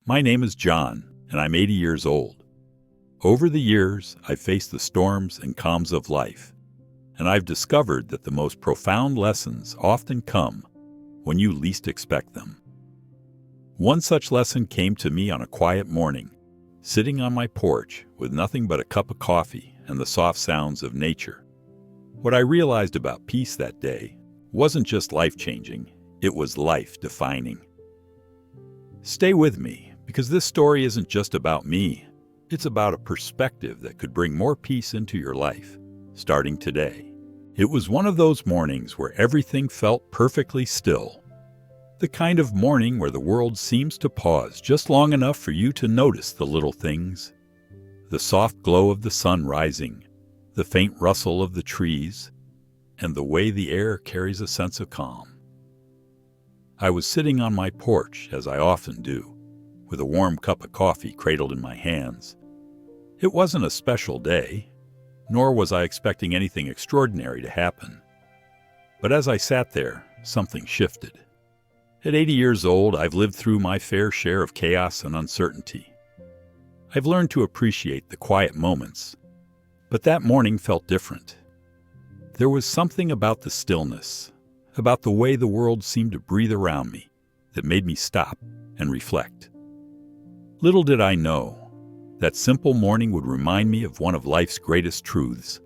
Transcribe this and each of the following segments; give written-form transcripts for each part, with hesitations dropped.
My name is John, and I'm 80 years old. Over the years, I've faced the storms and calms of life, and I've discovered that the most profound lessons often come when you least expect them. One such lesson came to me on a quiet morning, sitting on my porch with nothing but a cup of coffee and the soft sounds of nature. What I realized about peace that day wasn't just life-changing, it was life-defining. Stay with me, because this story isn't just about me. It's about a perspective that could bring more peace into your life, starting today. It was one of those mornings where everything felt perfectly still. The kind of morning where the world seems to pause just long enough for you to notice the little things. The soft glow of the sun rising, the faint rustle of the trees, and the way the air carries a sense of calm. I was sitting on my porch, as I often do, with a warm cup of coffee cradled in my hands. It wasn't a special day, nor was I expecting anything extraordinary to happen. But as I sat there, something shifted. At 80 years old, I've lived through my fair share of chaos and uncertainty. I've learned to appreciate the quiet moments, but that morning felt different. There was something about the stillness, about the way the world seemed to breathe around me, that made me stop and reflect. Little did I know, that simple morning would remind me of one of life's greatest truths,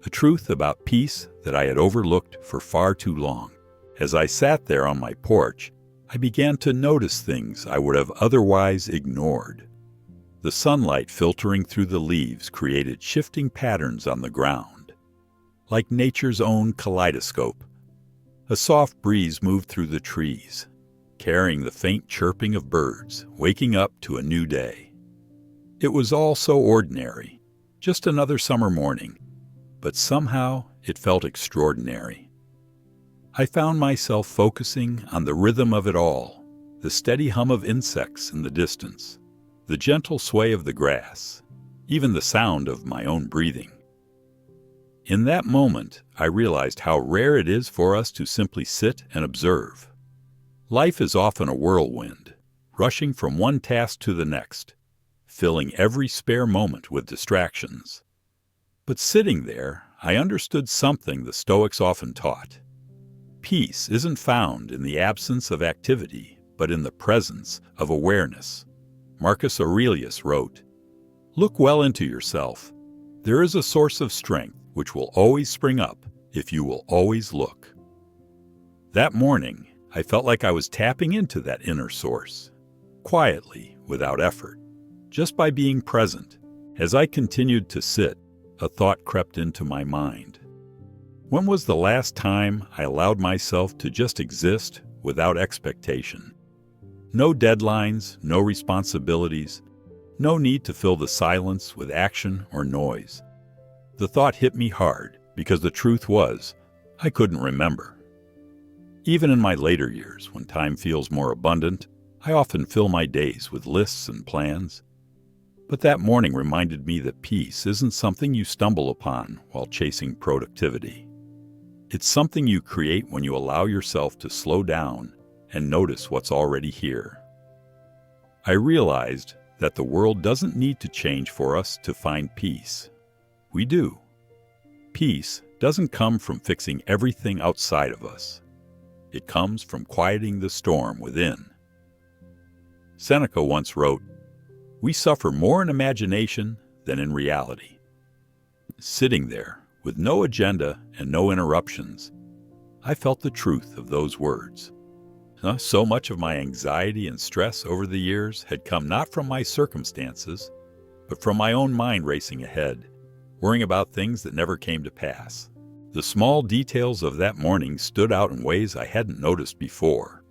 a truth about peace that I had overlooked for far too long. As I sat there on my porch, I began to notice things I would have otherwise ignored. The sunlight filtering through the leaves created shifting patterns on the ground, like nature's own kaleidoscope. A soft breeze moved through the trees, carrying the faint chirping of birds waking up to a new day. It was all so ordinary, just another summer morning, but somehow it felt extraordinary. I found myself focusing on the rhythm of it all, the steady hum of insects in the distance, the gentle sway of the grass, even the sound of my own breathing. In that moment, I realized how rare it is for us to simply sit and observe. Life is often a whirlwind, rushing from one task to the next, filling every spare moment with distractions. But sitting there, I understood something the Stoics often taught. Peace isn't found in the absence of activity, but in the presence of awareness. Marcus Aurelius wrote, "Look well into yourself. There is a source of strength which will always spring up if you will always look." That morning, I felt like I was tapping into that inner source, quietly, without effort, just by being present. As I continued to sit, a thought crept into my mind. When was the last time I allowed myself to just exist without expectation? No deadlines, no responsibilities, no need to fill the silence with action or noise. The thought hit me hard because the truth was, I couldn't remember. Even in my later years, when time feels more abundant, I often fill my days with lists and plans. But that morning reminded me that peace isn't something you stumble upon while chasing productivity. It's something you create when you allow yourself to slow down and notice what's already here. I realized that the world doesn't need to change for us to find peace. We do. Peace doesn't come from fixing everything outside of us. It comes from quieting the storm within. Seneca once wrote, "We suffer more in imagination than in reality." Sitting there, with no agenda and no interruptions, I felt the truth of those words. So much of my anxiety and stress over the years had come not from my circumstances, but from my own mind racing ahead, worrying about things that never came to pass. The small details of that morning stood out in ways I hadn't noticed before.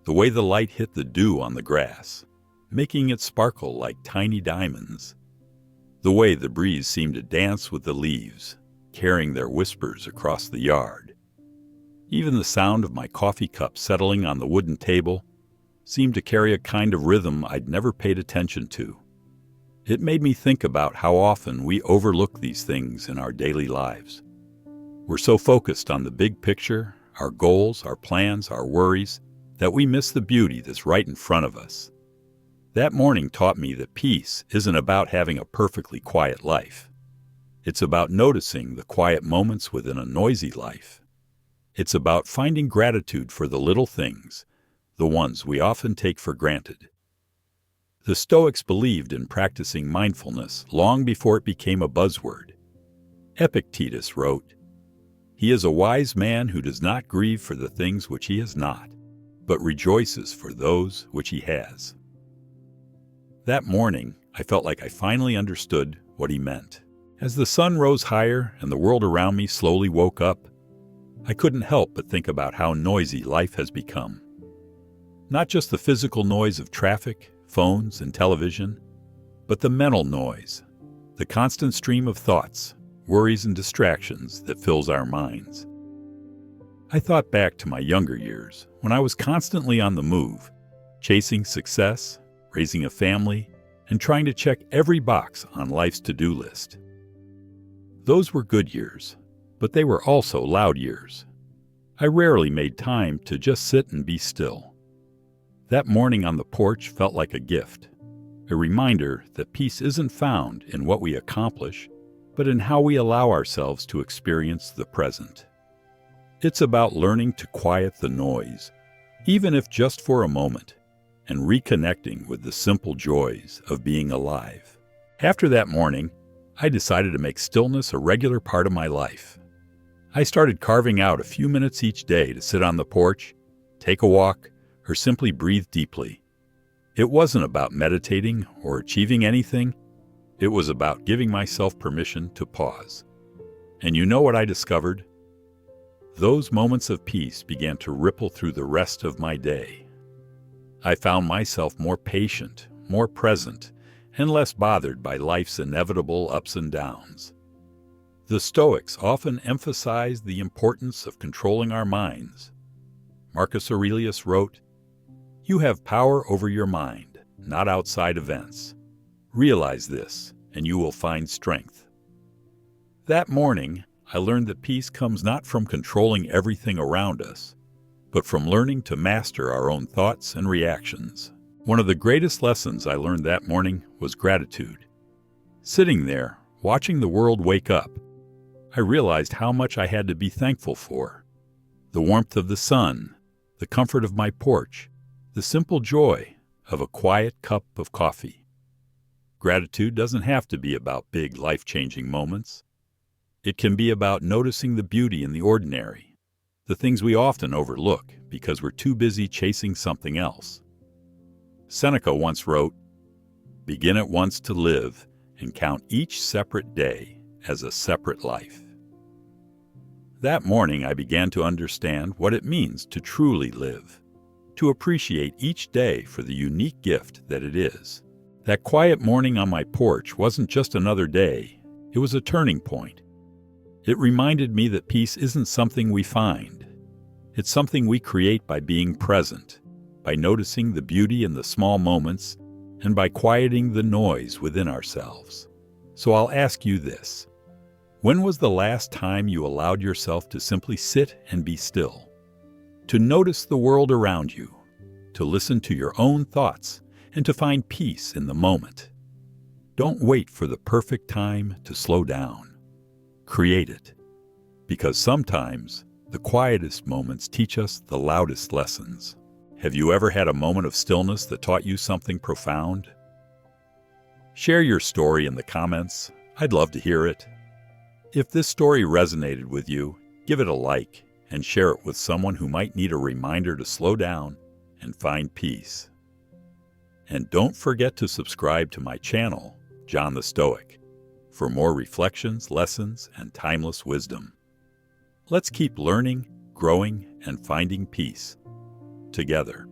The way the light hit the dew on the grass, making it sparkle like tiny diamonds. The way the breeze seemed to dance with the leaves, carrying their whispers across the yard. Even the sound of my coffee cup settling on the wooden table seemed to carry a kind of rhythm I'd never paid attention to. It made me think about how often we overlook these things in our daily lives. We're so focused on the big picture, our goals, our plans, our worries, that we miss the beauty that's right in front of us. That morning taught me that peace isn't about having a perfectly quiet life. It's about noticing the quiet moments within a noisy life. It's about finding gratitude for the little things, the ones we often take for granted. The Stoics believed in practicing mindfulness long before it became a buzzword. Epictetus wrote, "He is a wise man who does not grieve for the things which he has not, but rejoices for those which he has." That morning, I felt like I finally understood what he meant. As the sun rose higher and the world around me slowly woke up, I couldn't help but think about how noisy life has become. Not just the physical noise of traffic, phones, and television, but the mental noise, the constant stream of thoughts, worries, and distractions that fills our minds. I thought back to my younger years when I was constantly on the move, chasing success, raising a family, and trying to check every box on life's to-do list. Those were good years, but they were also loud years. I rarely made time to just sit and be still. That morning on the porch felt like a gift, a reminder that peace isn't found in what we accomplish, but in how we allow ourselves to experience the present. It's about learning to quiet the noise, even if just for a moment, and reconnecting with the simple joys of being alive. After that morning, I decided to make stillness a regular part of my life. I started carving out a few minutes each day to sit on the porch, take a walk, or simply breathe deeply. It wasn't about meditating or achieving anything. It was about giving myself permission to pause. And you know what I discovered? Those moments of peace began to ripple through the rest of my day. I found myself more patient, more present, and less bothered by life's inevitable ups and downs. The Stoics often emphasized the importance of controlling our minds. Marcus Aurelius wrote, "You have power over your mind, not outside events. Realize this, and you will find strength." That morning, I learned that peace comes not from controlling everything around us, but from learning to master our own thoughts and reactions. One of the greatest lessons I learned that morning was gratitude. Sitting there, watching the world wake up, I realized how much I had to be thankful for. The warmth of the sun, the comfort of my porch, the simple joy of a quiet cup of coffee. Gratitude doesn't have to be about big, life-changing moments. It can be about noticing the beauty in the ordinary, the things we often overlook because we're too busy chasing something else. Seneca once wrote, "Begin at once to live and count each separate day as a separate life." That morning I began to understand what it means to truly live, to appreciate each day for the unique gift that it is. That quiet morning on my porch wasn't just another day, it was a turning point. It reminded me that peace isn't something we find. It's something we create by being present, by noticing the beauty in the small moments, and by quieting the noise within ourselves. So I'll ask you this. When was the last time you allowed yourself to simply sit and be still? To notice the world around you, to listen to your own thoughts, and to find peace in the moment. Don't wait for the perfect time to slow down. Create it, because sometimes the quietest moments teach us the loudest lessons. Have you ever had a moment of stillness that taught you something profound? Share your story in the comments. I'd love to hear it. If this story resonated with you, give it a like and share it with someone who might need a reminder to slow down and find peace. And don't forget to subscribe to my channel, John the Stoic, for more reflections, lessons, and timeless wisdom. Let's keep learning, growing, and finding peace together.